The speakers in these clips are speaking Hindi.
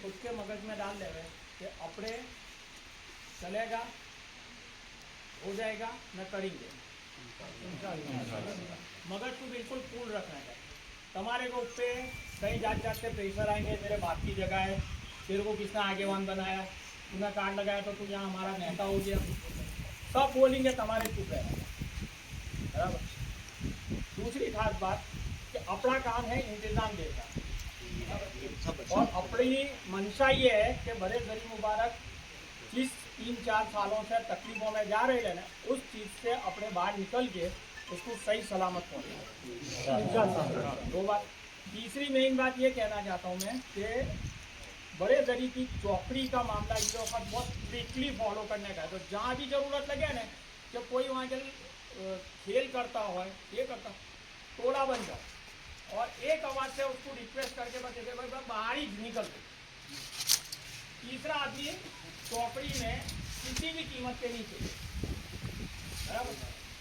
खुद के मगज में डाल देवे कि अपने चलेगा, हो जाएगा, न करेंगे। मगज को बिल्कुल कूल रखना चाहिए। तुम्हारे को पे कहीं जात जात के प्रेशर आएंगे, तेरे बाप की जगह है, तेरे को किसने आगेवान बनाया, तूने कार्ड लगाया तो तू यहाँ हमारा नेता हो गया, सब बोलेंगे तुम्हारे चुप है। बराबर। दूसरी खास बात कि अपना काम है इंतजाम देना, और अपनी मंशा ये है कि बड़े गरीब मुबारक जिस 3-4 सालों से तकलीफों में जा रहे हैं ना, उस चीज़ से अपने बाहर निकल के उसको सही सलामत पहुँचे। दो बात। तीसरी मेन बात ये कहना चाहता हूँ मैं कि बड़े दरी की चौकड़ी का मामला ये वक्त बहुत स्ट्रिक्टली फॉलो करने का है। तो जहाँ भी ज़रूरत लगे ना, जब कोई वहाँ चल खेल करता हो, ये करता, टोला बन जाओ और एक आवाज़ से उसको रिक्वेस्ट करके बस भाई बाहर ही निकल दो। तीसरा आदमी चौकड़ी में किसी भी कीमत पे नहीं चाहिए। बराबर।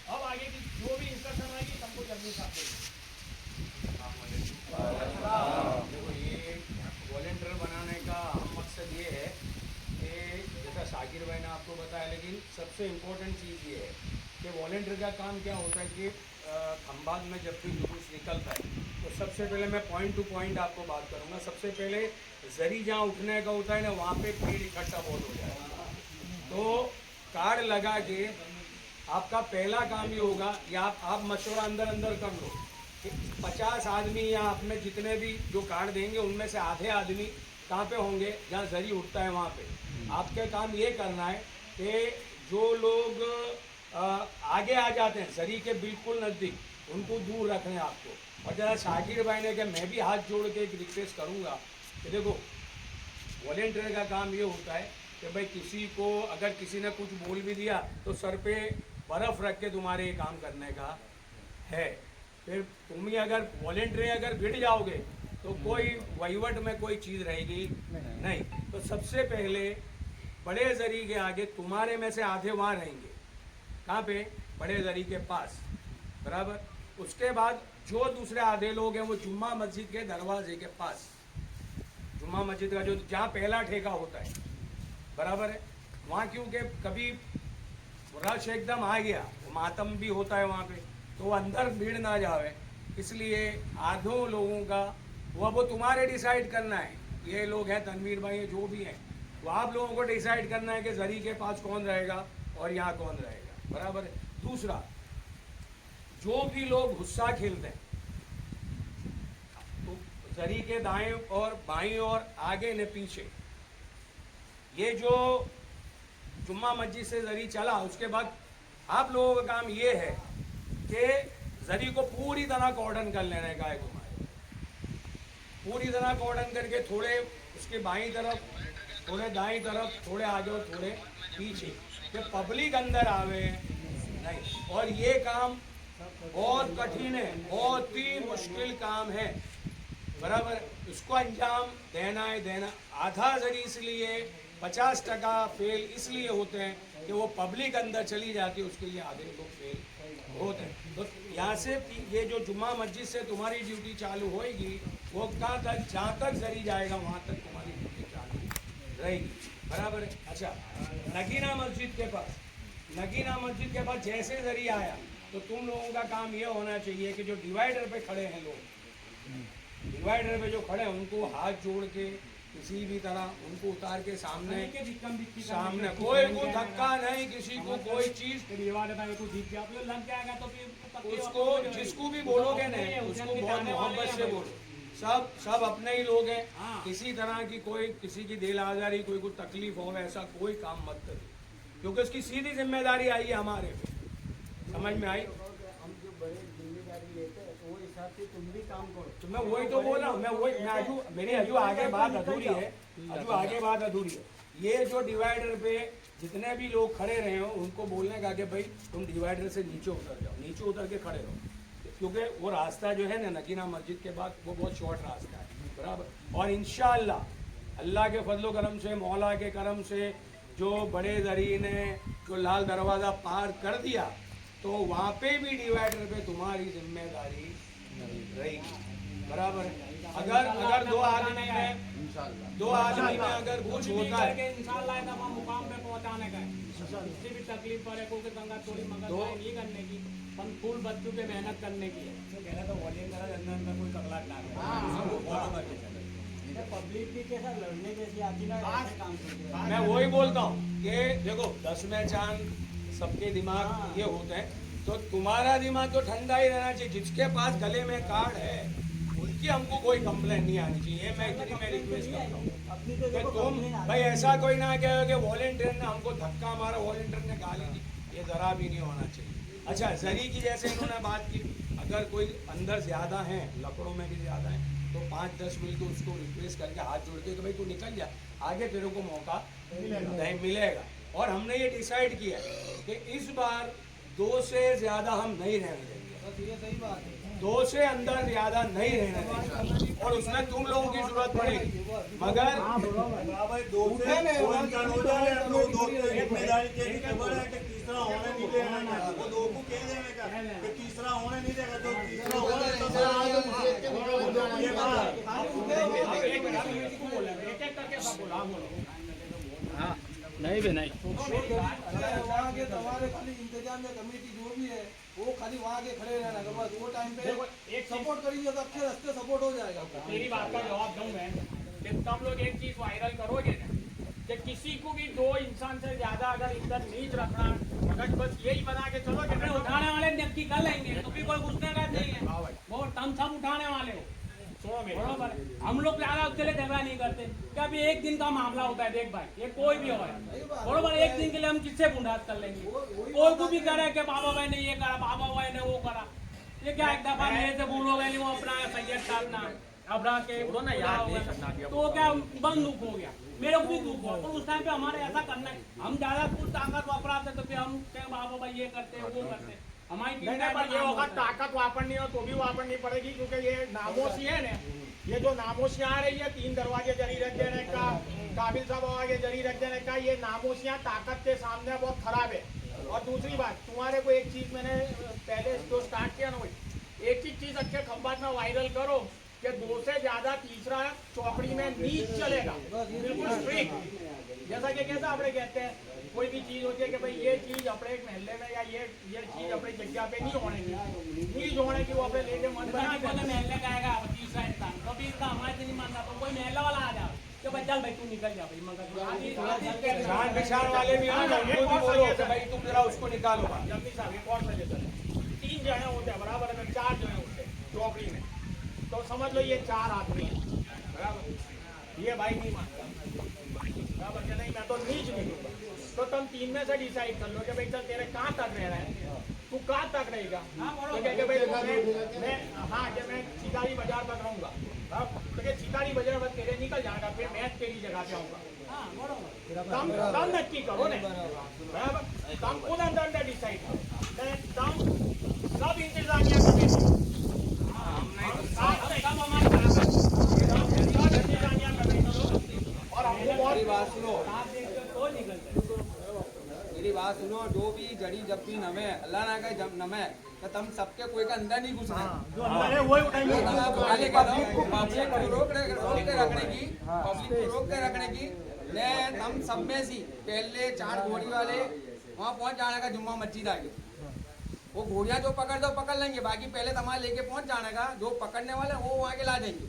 अब आगे की जो भी इंस्ट्रक्शन आएगी सबको जल्दी साथ देखो, ये वॉलेंटियर बनाने का मकसद ये है कि जैसा शाकिर भाई ने आपको बताया, लेकिन सबसे इम्पोर्टेंट चीज़ ये है कि वॉलेंटियर का काम क्या होता है कि खंबात में जब भी जुलूस निकलता है तो सबसे पहले मैं पॉइंट टू पॉइंट आपको बात करूँगा। सबसे पहले जरी जहाँ उठने का होता है ना, वहाँ पे भीड़ इकट्ठा बहुत हो जाएगा। तो कार्ड लगा के आपका पहला काम ये होगा, या आप मशवरा अंदर अंदर कर लो कि 50 आदमी या आप में जितने भी जो कार्ड देंगे उनमें से आधे आदमी कहाँ पे होंगे, जहाँ जरी उठता है वहाँ पे। आपके काम ये करना है कि जो लोग आगे आ जाते हैं जरी के बिल्कुल नज़दीक, उनको दूर रखना है आपको। और जरा शाकिर भाई ने कि मैं भी हाथ जोड़ के एक रिक्वेस्ट करूँगा कि देखो, वॉलेंटियर का काम ये होता है कि भाई किसी को अगर किसी ने कुछ बोल भी दिया तो सर पे बर्फ़ रख के तुम्हारे ये काम करने का है। फिर तुम ही अगर वॉलेंटियर अगर भिड़ जाओगे तो कोई वहीवट में कोई चीज़ रहेगी नहीं। तो सबसे पहले बड़े जरी के आगे तुम्हारे में से आधे वहाँ रहेंगे, कहाँ पे, बड़े जरी के पास। बराबर। उसके बाद जो दूसरे आधे लोग हैं वो जुम्मा मस्जिद के दरवाजे के पास, जुम्मा मस्जिद का जो जहाँ पहला ठेका होता है, बराबर है, वहाँ क्योंकि कभी रश एकदम आ गया, मातम भी होता है वहाँ पे, तो अंदर भीड़ ना जावे, इसलिए आधों लोगों का वो तुम्हारे डिसाइड करना है। ये लोग हैं तनवीर भाई, जो भी हैं, वो आप लोगों को डिसाइड करना है कि जरी के पास कौन रहेगा और यहाँ कौन रहेगा। बराबर है। दूसरा, जो भी लोग गुस्सा खेलते हैं तो जरी के दाएं और बाईं और आगे ने पीछे, ये जो जुम्मा मस्जिद से जरी चला उसके बाद आप लोगों का काम ये है कि जरी को पूरी तरह कॉर्डन कर लेने का है तुम्हारे, पूरी तरह कॉर्डन करके थोड़े उसके बाईं तरफ, थोड़े दाईं तरफ, थोड़े आगे और थोड़े पीछे, कि पब्लिक अंदर आवे नहीं। और ये काम बहुत कठिन है, बहुत ही मुश्किल काम है। बराबर। उसको अंजाम देना है देना। आधा जरी इसलिए 50% फेल इसलिए होते हैं कि वो पब्लिक अंदर चली जाती है, उसके लिए आधे लोग फेल होते हैं। तो यहाँ से ये जो जुम्मा मस्जिद से तुम्हारी ड्यूटी चालू होएगी, वो कहाँ तक, जहाँ तक जरी जाएगा वहाँ तक तुम्हारी ड्यूटी चालू रहेगी। बराबर है। अच्छा, नगीना मस्जिद के पास, नगीना मस्जिद के पास जैसे जरी आया तो तुम लोगों का काम ये होना चाहिए कि जो डिवाइडर पे खड़े हैं लोग, डिवाइडर पे जो खड़े हैं उनको हाथ जोड़ के किसी भी तरह उनको उतार के सामने कोई को धक्का नहीं, किसी को कोई चीज, उसको जिसको भी बोलोगे नहीं उसको बहुत मोहब्बत से बोलो। सब अपने ही लोग हैं। किसी तरह की कोई किसी की दिल आजारी, कोई को तकलीफ हो, ऐसा कोई काम मत करो, क्योंकि उसकी सीधी जिम्मेदारी आई है हमारे पे। समझ में आई? हम जो बड़े जिम्मेदारी लेते हैं तो वो हिसाब से तुम भी काम करो। तो मैं वही तो बोल रहा हूँ, मेरी अजू आगे बात अधूरी है, अजू आगे बात अधूरी है। ये जो डिवाइडर पे जितने भी लोग खड़े रहे हो उनको बोलने का कि भाई तुम डिवाइडर से नीचे उतर जाओ, नीचे उतर के खड़े रहो, क्योंकि वो रास्ता जो है ना नगीना मस्जिद के बाद वो बहुत शॉर्ट रास्ता है। बराबर। और इंशाअल्लाह अल्लाह के फजलो करम से, मौला के करम से, जो बड़े जरी ने जो लाल दरवाज़ा पार कर दिया तो वहाँ पे भी डिवाइडर पे तुम्हारी जिम्मेदारी रहेगी। बराबर है। अगर दो आदमी में अगर कुछ होता है इंशाल्लाह दफा मुकाम पे पहुंचाने का है। किसी भी तकलीफ पड़े क्योंकि गंगा थोड़ी मगर नहीं करने की, हम फूल बच्चों पे मेहनत करने की है। कहना तो वॉलियम करा अंदर कोई ककलाट ना पब्लिक भी के साथ लड़ने जैसी आती ना काम करते। मैं वही बोलता हूँ कि देखो 10 में चांद सबके दिमाग ये होते हैं, तो तुम्हारा दिमाग तो ठंडा ही रहना चाहिए। जिसके पास गले में कार्ड है उनकी हमको कोई कंप्लेंट नहीं आनी चाहिए। मैं रिक्वेस्ट करता हूँ कि तुम भाई ऐसा कोई ना कहे कि वॉलेंटियर ने हमको धक्का मारा, वॉलेंटियर ने गाली दी, ये जरा भी नहीं होना चाहिए। अच्छा, जरी की जैसे इन्होंने बात की, अगर कोई अंदर ज्यादा है, लकड़ों में भी ज्यादा है, तो 5-10 मिल के उसको रिक्वेस्ट करके हाथ जोड़ के कि भाई तू निकल जा, आगे तेरे को मौका नहीं मिलेगा। और हमने ये डिसाइड किया कि इस बार 2 से ज्यादा हम नहीं रहने देंगे। ये सही बात है। 2 से अंदर ज्यादा नहीं रहने देंगे, और उसमें तुम लोगों की जरूरत पड़ेगी। मगर तीसरा होने नहीं देगा, वो दो को कह देने का कि तीसरा होने नहीं देगा, तो तीसरा होने नहीं भी नहीं वहाँ के हमारे खाली इंतजाम या कमेटी जो भी है वो खाली वहाँ के खड़े रहना का, बस वो टाइम पे एक सपोर्ट करेंगे तो अच्छे रास्ते सपोर्ट हो जाएगा। मेरी बात का जवाब दूं मैं कि तुम लोग एक चीज वायरल करोगे ना कि किसी को भी 2 इंसान से ज्यादा अगर इधर नीच रखना, अगर बस यही बना के चलो कि उठाने वाले नक्की कर लेंगे तो भी कोई घुसने का नहीं है। वो तुम सब उठाने वाले हो, सुनो मेरी बरोबर। हम लोग ज्यादा उसके लिए झगड़ा नहीं करते, कभी एक दिन का मामला होता है। देख भाई, ये कोई भी हो बरोबर, एक दिन के लिए हम किससे बुंडास कर लेंगे। कोई को भी करे कि बाबा भाई ने ये करा, बाबा भाई ने वो करा, ये क्या एक दफा मेरे से बोलोगे नहीं, वो अपना सैयद साहब ना अबरा के ना याद तो क्या बंद दुख हो गया, मेरे को भी दुख हुआ। तो उस टाइम पे हमारे ऐसा करना है, हम ज्यादा कुछ ताकत वापराते तो फिर हम बाबा भाई ये करते वो करते, हमारी ये वक्त ताकत वापरनी हो तो भी वापरनी पड़ेगी, क्योंकि ये नामोशी है ना, ये जो नामोशियाँ आ रही है 3 दरवाजे जरी रख देने का, काबिल साहब आगे जरी रख देने का, ये नामोशियाँ ताकत के सामने बहुत खराब है। और दूसरी बात, तुम्हारे को एक चीज मैंने पहले जो स्टार्ट किया ना, वही एक ही चीज अच्छे खंबात में वायरल करो कि 2 से ज्यादा तीसरा चौकड़ी में नीच चलेगा, बिल्कुल स्ट्रिक्ट। जैसा कि कैसा अपने कहते हैं, कोई भी चीज होती है कि भाई ये चीज अपने एक महल्ले में या ये चीज अपनी जगह पे नहीं होने की, नहीं होने की, वो अपने लेके मन बना महल्ले का आएगा तीसरा इंसान, कभी इसका हमारे से नहीं मानता, तो कोई महल्ला वाला आ जाए कि भाई चल भाई तू निकल जा भाई, मगर वाले भी भाई तुम जरा उसको निकालो। जल्दी साहब एक और सजेशन है, 3 जने होते हैं बराबर, अगर 4 जने होते हैं चौकड़ी में तो समझ लो ये 4 आदमी है बराबर, ये भाई नहीं मानता बराबर कि नहीं मैं तो नीच नहीं दूंगा, तो तुम 3 में से डिसाइड कर लो कि भाई चल तेरे कहाँ तक रह रहा है, तू कहाँ तक रहेगा। तो क्या भाई मैं हाँ कि मैं सितारी बाजार तक रहूंगा, तो क्या सितारी बाजार बस तेरे निकल जाएगा, फिर मैं तेरी जगह पे आऊंगा। तम नक्की करो ना बराबर, तम खुद अंदर डिसाइड करो, तम सब इंतजामिया करें, मेरी बात सुनो, जो भी जड़ी जब भी नमे अल्लाह ना करे जब नमे तो तुम सबके कोई का अंदर नहीं घुसना, जो अंदर है वही उठाएंगे। पब्लिक को रोक के रखने की ने हम सब में सी पहले 4 घोड़ी वाले वहाँ पहुँच जाने का, जुम्मा मस्जिद आगे वो घोड़ियाँ जो पकड़ दो पकड़ लेंगे, बाकी पहले तुम्हारे लेके पहुँच जाने का, जो पकड़ने वाले वो वहाँ के ला देंगे,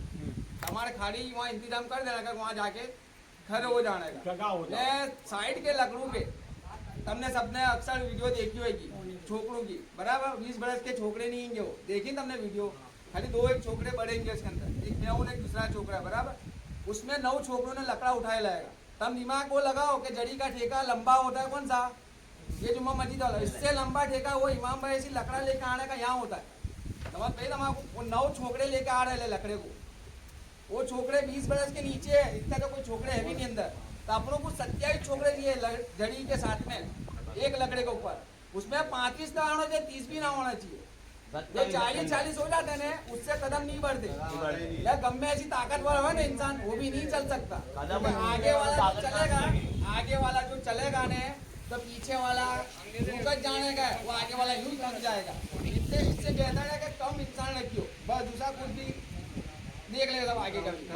हमारे खाड़ी वहाँ इंतजाम कर देने का, वहाँ जाके खड़े हो जाने का। साइड के लकड़ों पे तुमने सबने अक्सर वीडियो देखी होगी छोकड़ों की, बराबर 20 बरस के छोकरे नहीं होंगे, वो देखी तुमने वीडियो, खाली 2-1 छोकरे बढ़ेंगे उसके अंदर, एक नेऊ एक दूसरा छोकरा बराबर, उसमें 9 छोकरों ने लकड़ा उठाए लाएगा। तब दिमाग वो लगाओ कि जड़ी का ठेका लंबा होता है कौन सा, ये जुम्मा मस्जिद वाला, इससे लंबा ठेका वो इमाम भाई ऐसी लकड़ा लेकर आने का यहाँ होता है। समझ भाई वो 9 छोकरे लेकर आ रहे लकड़े को, वो छोकरे 20 बरस के नीचे है, इतना तो कोई छोकरे है भी नहीं अंदर, तो अपनों को 27 छोकरे दिए जड़ी के साथ में एक लकड़े के ऊपर, उसमें 35 ना होना चाहिए, 30 भी ना होना चाहिए, जो 40-40 हो जाते हैं उससे कदम नहीं बढ़ते। या गम में ऐसी ताकतवर हो ना इंसान, वो भी नहीं चल सकता। आगे वाला जो चलेगा ने तो पीछे वाला रुकत जाने का है, वो आगे वाला यूं थक जाएगा। इससे बेहतर है कि कम इंसान रखियो, बस दूसरा कुछ भी देख लेगा सब आगे का भी।